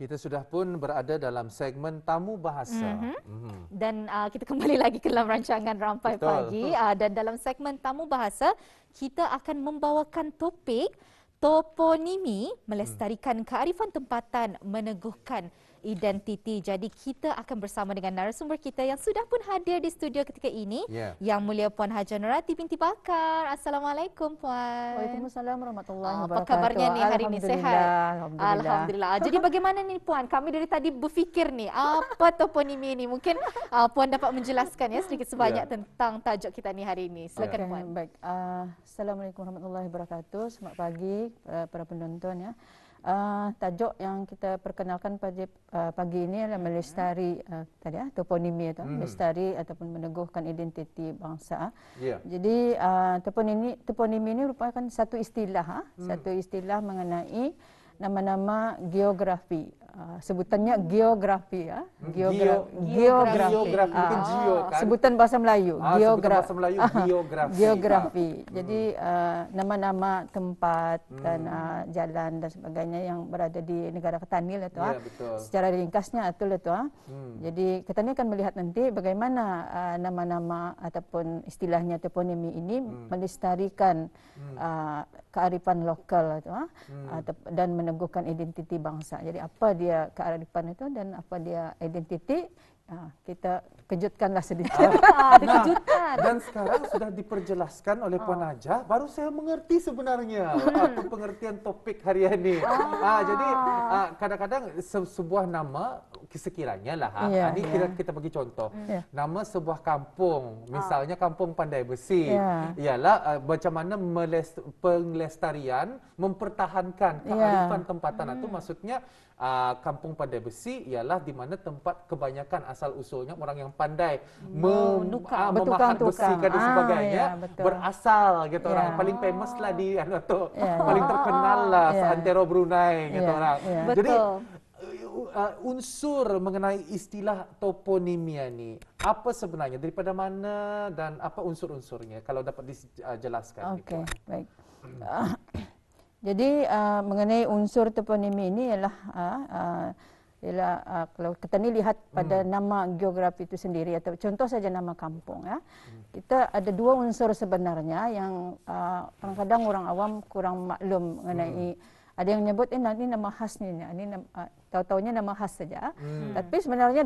Kita sudah pun berada dalam segmen Tamu Bahasa. Dan kita kembali lagi ke dalam rancangan Rampai Betul. Pagi. Dan dalam segmen Tamu Bahasa, kita akan membawakan topik toponimi melestarikan kearifan tempatan, meneguhkan identiti. Jadi kita akan bersama dengan narasumber kita yang sudah pun hadir di studio ketika ini, Yang Mulia Puan Haja Nurati binti Bakar. Assalamualaikum Puan. Waalaikumsalam warahmatullahi wabarakatuh. Apa kabarnya ni hari ini, sehat? Alhamdulillah. Jadi bagaimana ni Puan? Kami dari tadi berfikir ni, apa toponimi ni? Mungkin Puan dapat menjelaskan ya sedikit sebanyak tentang tajuk kita ni hari ini. Silakan Puan. Baik. Assalamualaikum warahmatullahi wabarakatuh. Selamat pagi para penonton ya. Tajuk yang kita perkenalkan pada pagi ini adalah melestari toponimi atau melestari ataupun meneguhkan identiti bangsa. Jadi toponimi ini merupakan satu istilah mengenai nama-nama geografi. Sebutannya geografi ya. Geografi. Kan? Sebutan bahasa Melayu. Geografi. Jadi nama-nama tempat dan jalan dan sebagainya yang berada di negara Ketanil itu secara ringkasnya itulah itu. Jadi kita ni akan melihat nanti bagaimana nama-nama ataupun istilahnya toponimi ini melestarikan kearifan lokal itu dan meneguhkan identiti bangsa. Jadi apa dia kearifan itu dan apa dia identiti, kita kejutkanlah sedikit. Dan sekarang sudah diperjelaskan oleh Puan Haja, baru saya mengerti sebenarnya apa pengertian topik hari ini. Jadi kadang-kadang sebuah nama sekiranya lah, ini kita bagi contoh. Nama sebuah kampung, misalnya Kampung Pandai Besi, ialah macam mana penglestarian mempertahankan kearifan tempatan itu, maksudnya Kampung Pandai Besi ialah di mana tempat kebanyakan asal usulnya orang yang pandai memahat besi dan sebagainya berasal gitu orang. Paling famous lah di paling terkenal lah seantero Brunei gitu orang. Jadi unsur mengenai istilah toponimia ni apa sebenarnya, daripada mana dan apa unsur-unsurnya kalau dapat dijelaskan? Okey, baik. Jadi mengenai unsur toponimi ini ialah kalau kita ni lihat pada nama geografi itu sendiri atau contoh saja nama kampung ya. Kita ada dua unsur sebenarnya yang kadang-kadang orang awam kurang maklum mengenai. Ada yang menyebut ini nama khas ni, ini tahu-taunya nama khas saja. Tapi sebenarnya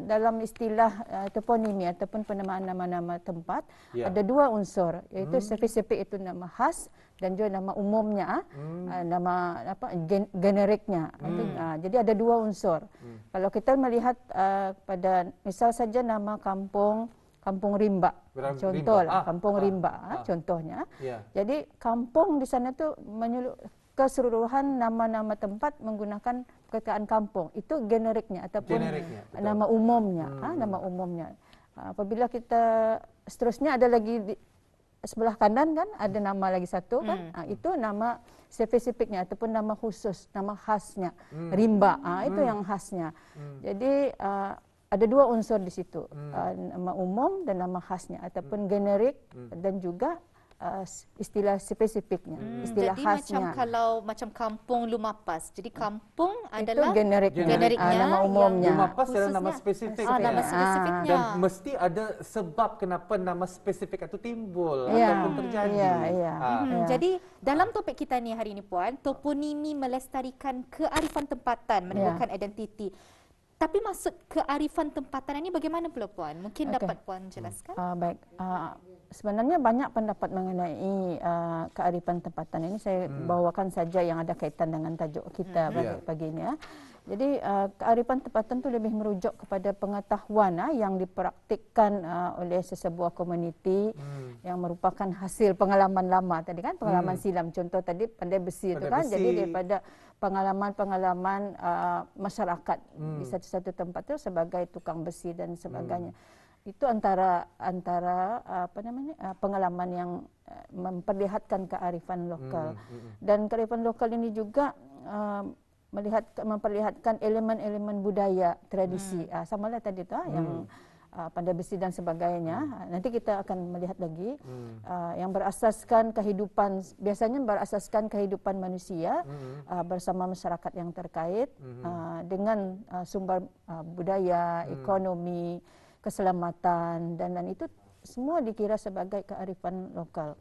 dalam istilah toponimi ataupun penamaan nama-nama tempat ada dua unsur, iaitu spesifik itu nama khas dan juga nama umumnya, nama generiknya. Jadi ada dua unsur. Kalau kita melihat pada misal saja nama Kampung Rimba, contohlah Kampung Rimba, contohnya. Jadi kampung di sana tu keseluruhan nama-nama tempat menggunakan perkataan kampung, itu generiknya ataupun nama umumnya. Nama umumnya. Apabila kita seterusnya ada lagi di sebelah kanan kan ada nama lagi satu kan, itu nama spesifiknya ataupun nama khusus, nama khasnya. Rimba, itu yang khasnya. Jadi ada dua unsur di situ, nama umum dan nama khasnya ataupun generik dan juga istilah spesifiknya, istilah jadi khasnya. Jadi macam kampung Lumapas. Jadi kampung adalah itu generiknya, nama umumnya. Lumapas adalah nama spesifik. Nama spesifiknya. Dan mesti ada sebab kenapa nama spesifik itu timbul ataupun terjadi. Jadi dalam topik kita ni hari ini Puan, toponimi melestarikan kearifan tempatan, meneguhkan identiti. Tapi maksud kearifan tempatan ini bagaimana pula Puan? Mungkin dapat Puan jelaskan? Baik. Sebenarnya banyak pendapat mengenai kearifan tempatan ini. Saya bawakan saja yang ada kaitan dengan tajuk kita pagi ini ya. Jadi kearifan tempatan itu lebih merujuk kepada pengetahuan yang dipraktikkan oleh sesebuah komuniti yang merupakan hasil pengalaman lama tadi kan, pengalaman silam. Contoh tadi Pandai Besi itu kan, jadi daripada pengalaman-pengalaman masyarakat di satu-satu tempat itu sebagai tukang besi dan sebagainya. Itu antara pengalaman yang memperlihatkan kearifan lokal. Dan kearifan lokal ini juga memperlihatkan elemen-elemen budaya, tradisi. Samalah tadi tu yang pandai besi dan sebagainya. Nanti kita akan melihat lagi yang berasaskan kehidupan, biasanya berasaskan kehidupan manusia bersama masyarakat yang terkait dengan sumber budaya, ekonomi, keselamatan dan itu semua dikira sebagai kearifan lokal.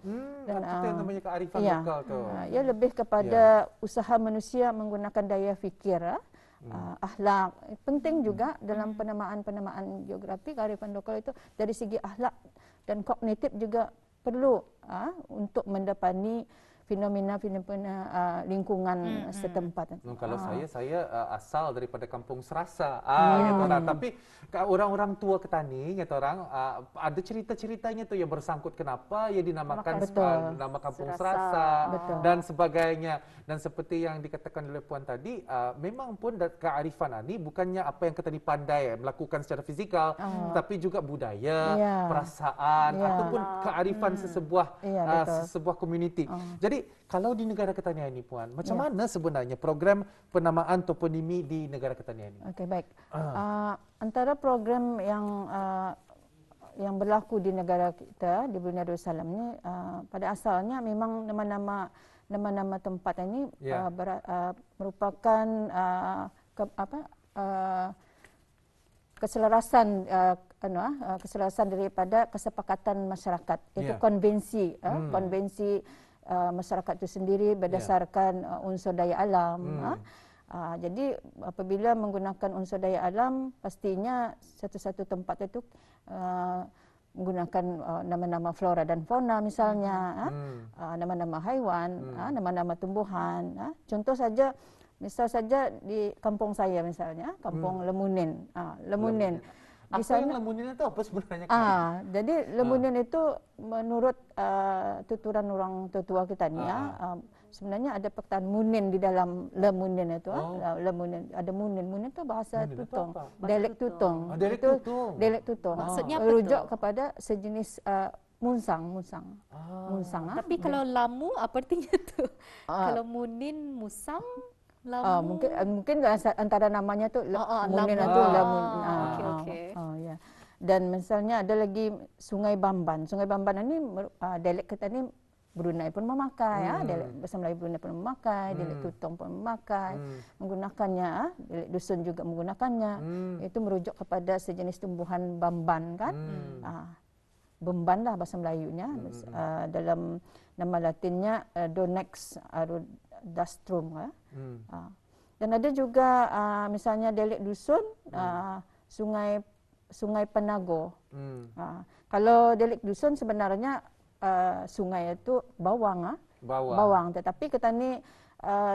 Dan itu yang namanya kearifan lokal tu. Ia lebih kepada usaha manusia menggunakan daya fikir, akhlak. Penting juga dalam penamaan geografi kearifan lokal itu dari segi akhlak dan kognitif juga perlu untuk mendapati fenomena lingkungan setempat. Kalau saya asal daripada Kampung Serasa, tapi orang-orang tua Ketani, orang ada cerita-ceritanya tu yang bersangkut kenapa ia dinamakan nama Kampung Serasa dan sebagainya. Dan seperti yang dikatakan oleh Puan tadi, memang pun kearifan ini bukannya apa yang Ketani pandai melakukan secara fizikal, tapi juga budaya, perasaan ataupun kearifan sebuah komuniti. Jadi kalau di negara Ketania ini, Puan, macam mana sebenarnya program penamaan toponimi di negara Ketania ini? Okey, baik. Antara program yang berlaku di negara kita di Brunei Darussalam ni pada asalnya memang nama-nama tempat ini merupakan keselarasan daripada kesepakatan masyarakat, iaitu konvensi masyarakat itu sendiri berdasarkan unsur daya alam. Jadi apabila menggunakan unsur daya alam, pastinya satu-satu tempat itu menggunakan nama-nama flora dan fauna misalnya, nama-nama haiwan, nama-nama tumbuhan. Contoh saja, misal saja di kampung saya misalnya, kampung Lemunin. Lemunin. Apa yang Lemunin itu apa sebenarnya? Jadi Lemunin itu menurut tuturan orang tua kita ni, sebenarnya ada perkataan munin di dalam Lemunin itu. Lemunin ada munin itu bahasa Tutong, dialek Tutong. Dialek Tutong. Maksudnya apa merujuk tu? kepada sejenis munsang. Tapi kalau lamu apa artinya tu? Kalau munin musang, lamu. Mungkin antara namanya tu munin lamu. itu lamun. Okey. Ya. Dan misalnya ada lagi Sungai Bamban. Sungai Bamban ini dialek kita ni Brunei pun memakai, dialek bahasa Melayu Brunei pun memakai, dialek Tutong pun memakai, menggunakannya, dialek dusun juga menggunakannya. Itu merujuk kepada sejenis tumbuhan bamban kan. Bemban lah bahasa Melayunya. Dalam nama Latinnya Donex arudastrum. Dan ada juga misalnya dialek dusun Sungai Penago. Kalau dialek dusun sebenarnya sungai itu bawang. Tetapi Ketani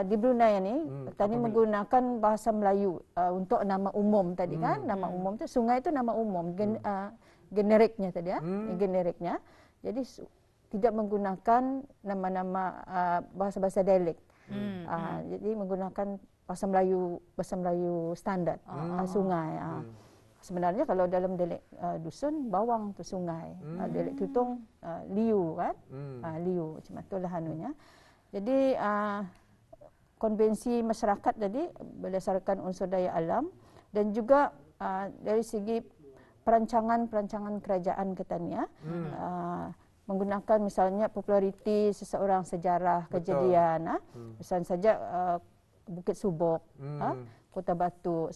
di Brunei ini Ketani menggunakan bahasa Melayu untuk nama umum tadi kan. Nama umum itu sungai itu nama umum generiknya tadi generiknya. Jadi tidak menggunakan nama-nama bahasa-bahasa dialek. Jadi menggunakan bahasa Melayu standard sungai. Sebenarnya kalau dalam dialek dusun bawang tu sungai, dialek Tutong liu kan, liu macam itulah anunya. Jadi konvensi masyarakat tadi berdasarkan unsur daya alam dan juga dari segi perancangan kerajaan Ketania, menggunakan misalnya populariti seseorang, sejarah, kejadian, misalnya saja Bukit Subok, Kota Batu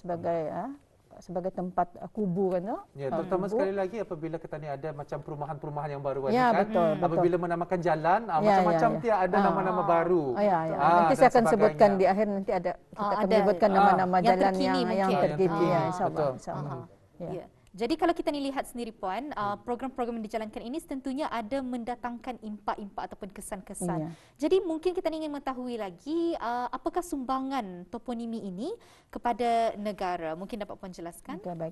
sebagai tempat kubu kan tu. Ya, terutama sekali lagi apabila Ketani ada macam perumahan-perumahan yang baru kan. Betul. Apabila menamakan jalan, macam-macam dia ada nama-nama baru. Nanti saya akan sebutkan di akhir, nanti kita akan menyebutkan nama-nama jalan yang terkini. InsyaAllah. Jadi kalau kita ni lihat sendiri Puan, program-program yang dijalankan ini tentunya ada mendatangkan impak-impak ataupun kesan-kesan. Jadi mungkin kita ingin mengetahui lagi apakah sumbangan toponimi ini kepada negara. Mungkin dapat Puan jelaskan? Okay, baik.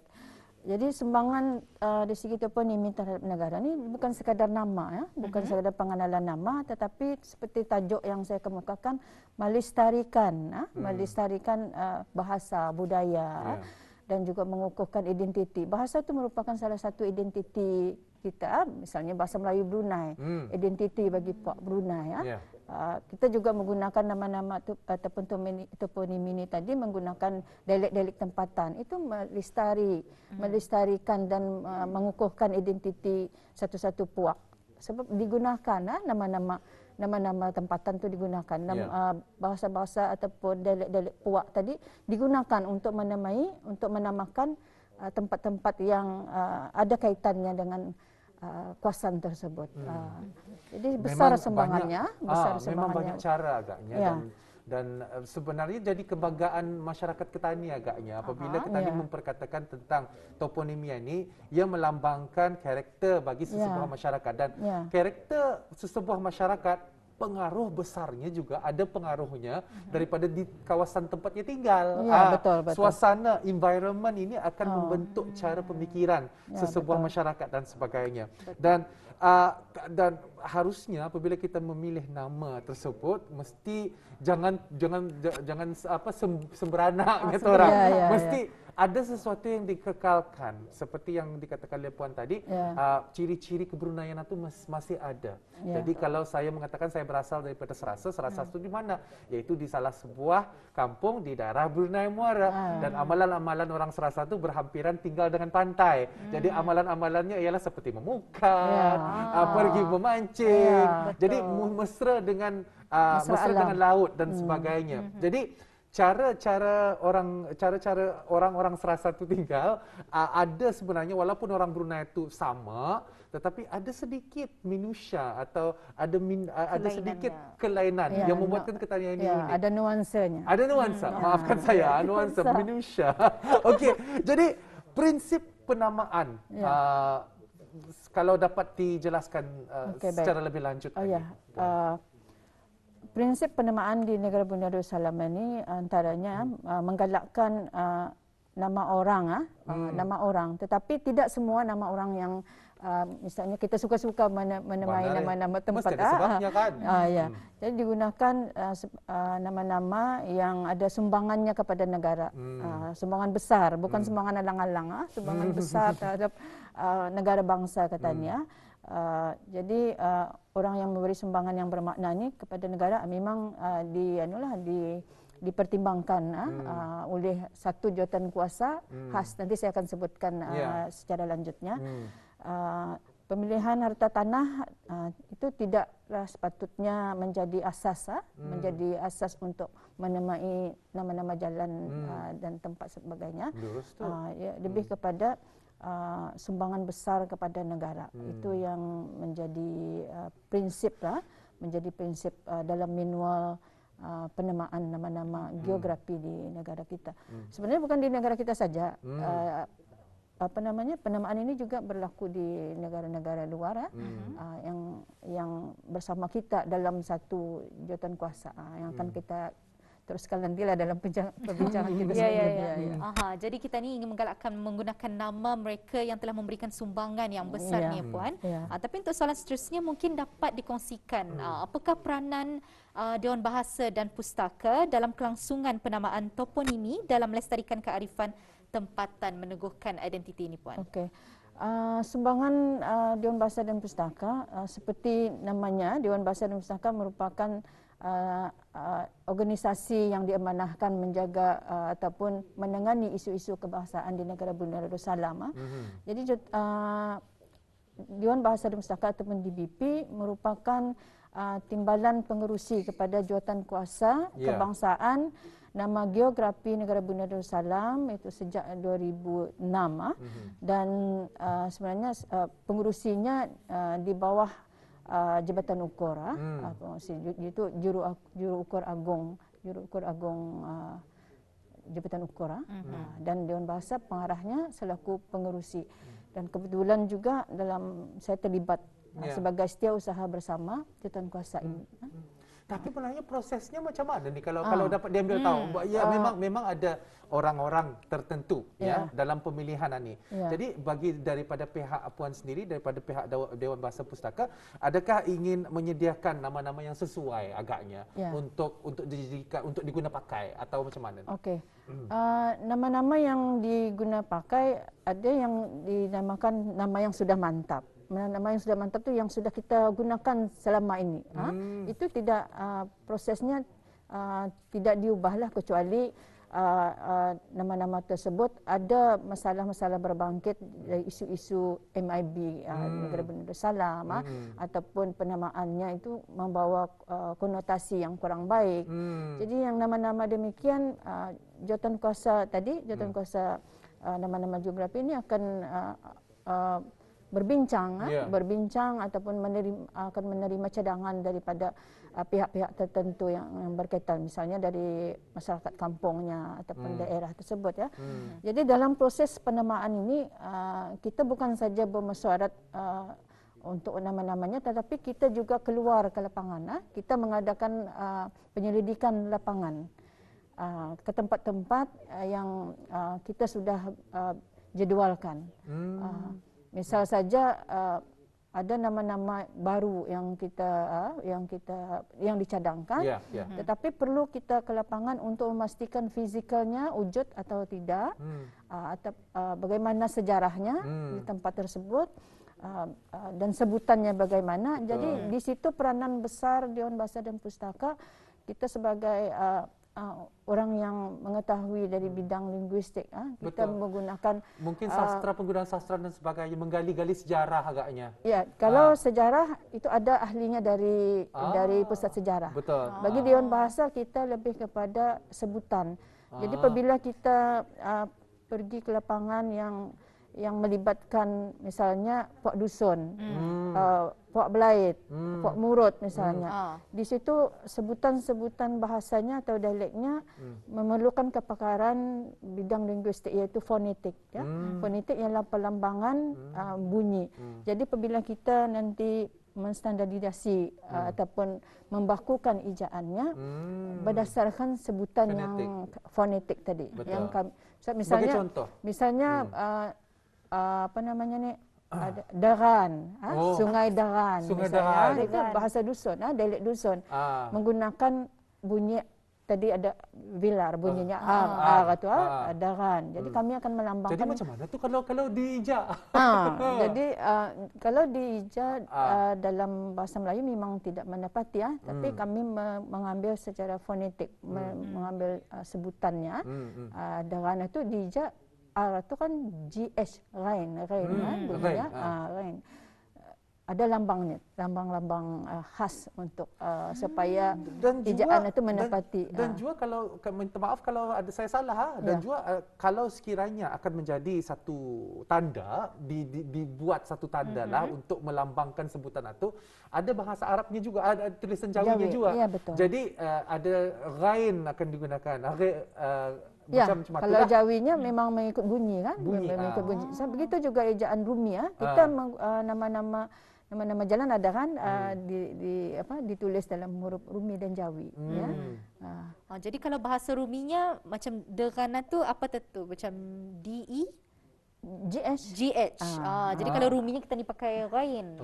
Jadi sumbangan dari segi toponimi terhadap negara ni bukan sekadar nama, bukan sekadar pengenalan nama, tetapi seperti tajuk yang saya kemukakan, melestarikan bahasa, budaya. dan juga mengukuhkan identiti. Bahasa itu merupakan salah satu identiti kita, misalnya bahasa Melayu Brunei, identiti bagi Puak Brunei. Ya. Kita juga menggunakan nama-nama ataupun toponim ini tadi menggunakan dialek-dialek tempatan. Itu melestarikan dan mengukuhkan identiti satu-satu Puak. Sebab digunakan nama-nama tempatan itu digunakan. Bahasa-bahasa ataupun dialek-dialek Puak tadi digunakan untuk menamakan tempat-tempat yang ada kaitannya dengan kuasaan tersebut. Jadi besar sumbangannya, memang banyak cara agaknya dan sebenarnya jadi kebanggaan masyarakat Ketani agaknya apabila Ketani memperkatakan tentang toponimia ini yang melambangkan karakter bagi sesebuah masyarakat dan karakter sesebuah masyarakat pengaruh besarnya juga ada pengaruhnya daripada di kawasan tempatnya tinggal. Betul. Suasana, environment ini akan membentuk cara pemikiran sesebuah masyarakat dan sebagainya. Dan harusnya apabila kita memilih nama tersebut mesti jangan sembranak kata orang. Mesti ada sesuatu yang dikekalkan seperti yang dikatakan oleh Puan tadi. Ciri-ciri kebruneian itu masih ada. Jadi kalau saya mengatakan saya berasal daripada Serasa itu di mana? Yaitu di salah sebuah kampung di daerah Brunei Muara dan amalan-amalan orang Serasa itu berhampiran tinggal dengan pantai. Jadi amalan-amalannya ialah seperti memukat, pergi memancing. Jadi mesra dengan laut dan sebagainya. Jadi cara-cara orang-orang Serasa itu tinggal ada sebenarnya walaupun orang Brunei itu sama tetapi ada sedikit minusia atau ada sedikit kelainan yang membuatkan Ketanian ini unik. Ada nuansanya. Ada nuansa. Maafkan saya, nuansa minusia. Okey. Jadi prinsip penamaan kalau dapat dijelaskan secara lebih lanjut lagi. Prinsip penamaan di negara Brunei Darussalam ini antaranya menggalakkan nama orang, tetapi tidak semua nama orang yang misalnya kita suka-suka menamai nama-nama tempat. Mesti ada sebabnya kan. Jadi digunakan nama-nama yang ada sumbangannya kepada negara, sumbangan besar, bukan sumbangan alang-alang, sumbangan besar terhadap negara bangsa katanya. Jadi orang yang memberi sumbangan yang bermakna ini kepada negara memang dipertimbangkan oleh satu jawatan kuasa khas. Nanti saya akan sebutkan secara lanjutnya. Pemilihan harta tanah itu tidaklah sepatutnya menjadi asas untuk menamai nama-nama jalan dan tempat sebagainya. Lebih kepada sumbangan besar kepada negara. Itu yang menjadi prinsip dalam manual penamaan nama-nama geografi di negara kita. Sebenarnya bukan di negara kita saja. Penamaan ini juga berlaku di negara-negara luar yang bersama kita dalam satu jawatan kuasa yang akan kita teruskan nantilah dalam perbincangan kita selanjutnya. Jadi kita ni ingin menggalakkan menggunakan nama mereka yang telah memberikan sumbangan yang besar ni Puan. Tapi untuk soalan seterusnya mungkin dapat dikongsikan apakah peranan Dewan Bahasa dan Pustaka dalam kelangsungan penamaan toponimi dalam melestarikan kearifan tempatan meneguhkan identiti ini Puan? Sumbangan Dewan Bahasa dan Pustaka seperti namanya, Dewan Bahasa dan Pustaka merupakan organisasi yang diamanahkan menjaga ataupun menangani isu-isu kebahasaan di negara Brunei Darussalam. Jadi Dewan Bahasa dan Pustaka ataupun DBP merupakan timbalan pengerusi kepada jawatan kuasa kebangsaan nama geografi negara Brunei Darussalam itu sejak 2006 dan sebenarnya pengerusinya di bawah Jabatan Ukur itu juru ukur agung Jabatan Ukur dan Dewan Bahasa pengarahnya selaku pengerusi dan kebetulan juga saya terlibat sebagai setiausaha bersama jawatan kuasa ini. Tapi sebenarnya prosesnya macam mana ni kalau dapat diambil tahu? Ya memang ada orang-orang tertentu ya dalam pemilihan ni. Jadi bagi daripada pihak Puan sendiri, daripada pihak Dewan Bahasa Pustaka, adakah ingin menyediakan nama-nama yang sesuai agaknya untuk dijadikan untuk diguna pakai atau macam mana? Okey. Nama-nama yang diguna pakai ada yang dinamakan nama yang sudah mantap. Nama yang sudah mantap tu yang sudah kita gunakan selama ini. Itu tidak prosesnya tidak diubahlah kecuali nama-nama tersebut ada masalah-masalah berbangkit dari isu-isu MIB Negara Benda Darussalam ataupun penamaannya itu membawa konotasi yang kurang baik. Jadi yang nama-nama demikian jawatan kuasa tadi, jawatan kuasa nama-nama geografi ini akan berbincang ataupun akan menerima cadangan daripada pihak-pihak tertentu yang berkaitan, misalnya dari masyarakat kampungnya ataupun daerah tersebut ya. Jadi dalam proses penamaan ini kita bukan saja bermesyuarat untuk nama-namanya, tetapi kita juga keluar ke lapangan. Kita mengadakan penyelidikan lapangan ke tempat-tempat yang kita sudah jadualkan. Misal saja ada nama-nama baru yang dicadangkan, tetapi perlu kita ke lapangan untuk memastikan fizikalnya wujud atau tidak, atau bagaimana sejarahnya di tempat tersebut, dan sebutannya bagaimana. Jadi di situ peranan besar Dewan Bahasa dan Pustaka, kita sebagai orang yang mengetahui dari bidang linguistik, kita menggunakan mungkin sastra, penggunaan sastra dan sebagainya, menggali-gali sejarah agaknya. Ya, kalau sejarah itu ada ahlinya dari Pusat Sejarah. Bagi Dewan Bahasa kita lebih kepada sebutan. Jadi apabila kita pergi ke lapangan yang melibatkan misalnya Puak Dusun, Puak Belait, Puak Murut misalnya. Di situ sebutan-sebutan bahasanya atau dialeknya memerlukan kepakaran bidang linguistik, iaitu fonetik. Ya. Fonetik ialah pelambangan bunyi. Jadi apabila kita nanti menstandarisasi ataupun membakukan ejaannya berdasarkan sebutan fonetik. Yang fonetik tadi. Yang misalnya, contoh, misalnya apa namanya ni? Daran, Sungai Daran, misalnya, itu bahasa dusun, dialek dusun, menggunakan bunyi tadi ada vilar, bunyinya atau daran. Jadi kami akan melambangkan. Jadi macam mana tu kalau diijak? Jadi kalau diijak dalam bahasa Melayu memang tidak mendapati tapi kami mengambil secara fonetik, mengambil sebutannya. Daran itu diijak itu kan GH, rain bunyinya, rain. Ada lambangnya, lambang-lambang khas untuk supaya ejaan itu mendapati. Dan juga kalau, minta maaf kalau ada saya salah, dan juga kalau sekiranya akan menjadi satu tanda, dibuat satu tanda lah untuk melambangkan sebutan itu, ada bahasa Arabnya juga, ada tulisan Jawinya juga. Ya, betul. Jadi ada rain akan digunakan. Macam kalau Jawinya memang mengikut bunyi kan, mengikut bunyi. Begitu juga ejaan Rumi kita nama-nama jalan ada kan ditulis dalam huruf Rumi dan Jawi. Jadi kalau bahasa Ruminya macam Derana tu apa tu? Macam DE? GH. Jadi kalau Ruminya kita ni pakai Rain.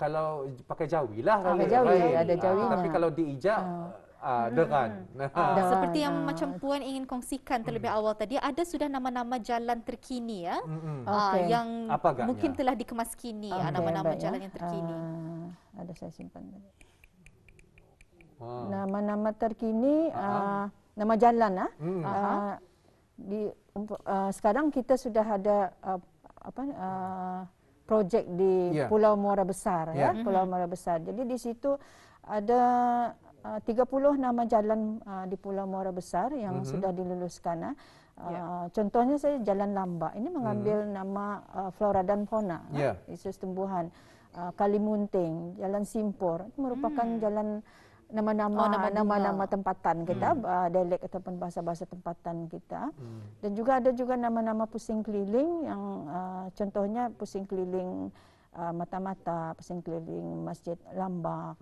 Kalau pakai Jawi lah. Ada Jawinya. Tapi kalau diijak Deran. Seperti yang macam Puan ingin kongsikan terlebih awal tadi, ada sudah nama-nama jalan terkini yang mungkin telah dikemas kini, nama-nama jalan yang terkini. Ada saya simpan. Nama-nama terkini, nama jalan sekarang kita sudah ada projek di Pulau Muara Besar, Pulau Muara Besar. Jadi di situ ada 30 nama jalan di Pulau Muara Besar yang sudah diluluskan. Contohnya saya Jalan Lambak. Ini mengambil nama flora dan fauna, isu tumbuhan. Kalimunting, Jalan Simpur, itu merupakan jalan nama-nama tempatan kita, dialek ataupun bahasa-bahasa tempatan kita. Dan juga ada nama-nama pusing keliling yang contohnya pusing keliling mata-mata, pasang keliling Masjid Lambak.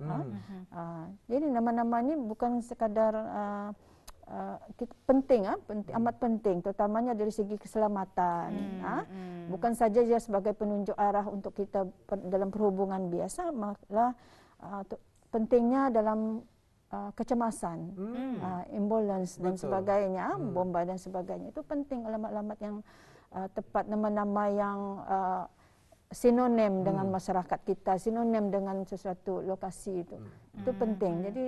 Jadi nama-nama ini bukan sekadar penting, amat penting, terutamanya dari segi keselamatan. Bukan saja dia sebagai penunjuk arah untuk kita dalam perhubungan biasa, malah pentingnya dalam kecemasan, ambulans dan sebagainya, bomba dan sebagainya. Itu penting alamat-alamat yang tepat, nama-nama yang sinonim dengan masyarakat kita, sinonim dengan sesuatu lokasi itu. Itu penting. Jadi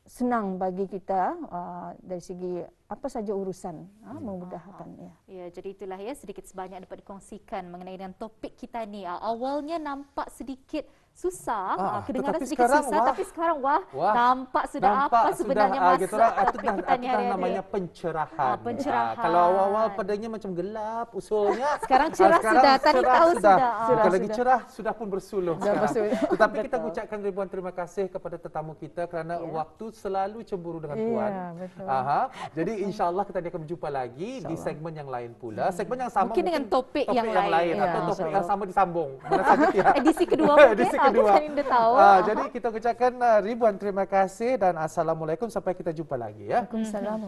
senang bagi kita dari segi apa saja urusan, memudahkan ya. Ya, jadi itulah ya sedikit sebanyak dapat dikongsikan mengenai dengan topik kita ni. Awalnya nampak sedikit susah, kedengaran sedikit susah, tapi sekarang nampak sudah apa sebenarnya maksud topik kita ni hari ini. Namanya pencerahan. Kalau awal-awal padanya macam gelap usulnya. Sekarang cerah sudah, tadi tahu sudah. Bukan lagi cerah, sudah pun bersuluh. Tetapi kita ucapkan ribuan terima kasih kepada tetamu kita kerana waktu selalu cemburu dengan Puan. Jadi insya-Allah kita akan berjumpa lagi di segmen yang lain pula. Segmen yang sama mungkin dengan topik yang lain atau topik yang sama disambung. Mana saja ya. Edisi kedua mungkin. Kita tahu. Jadi kita ucapkan ribuan terima kasih dan assalamualaikum, sampai kita jumpa lagi ya. Waalaikumsalam.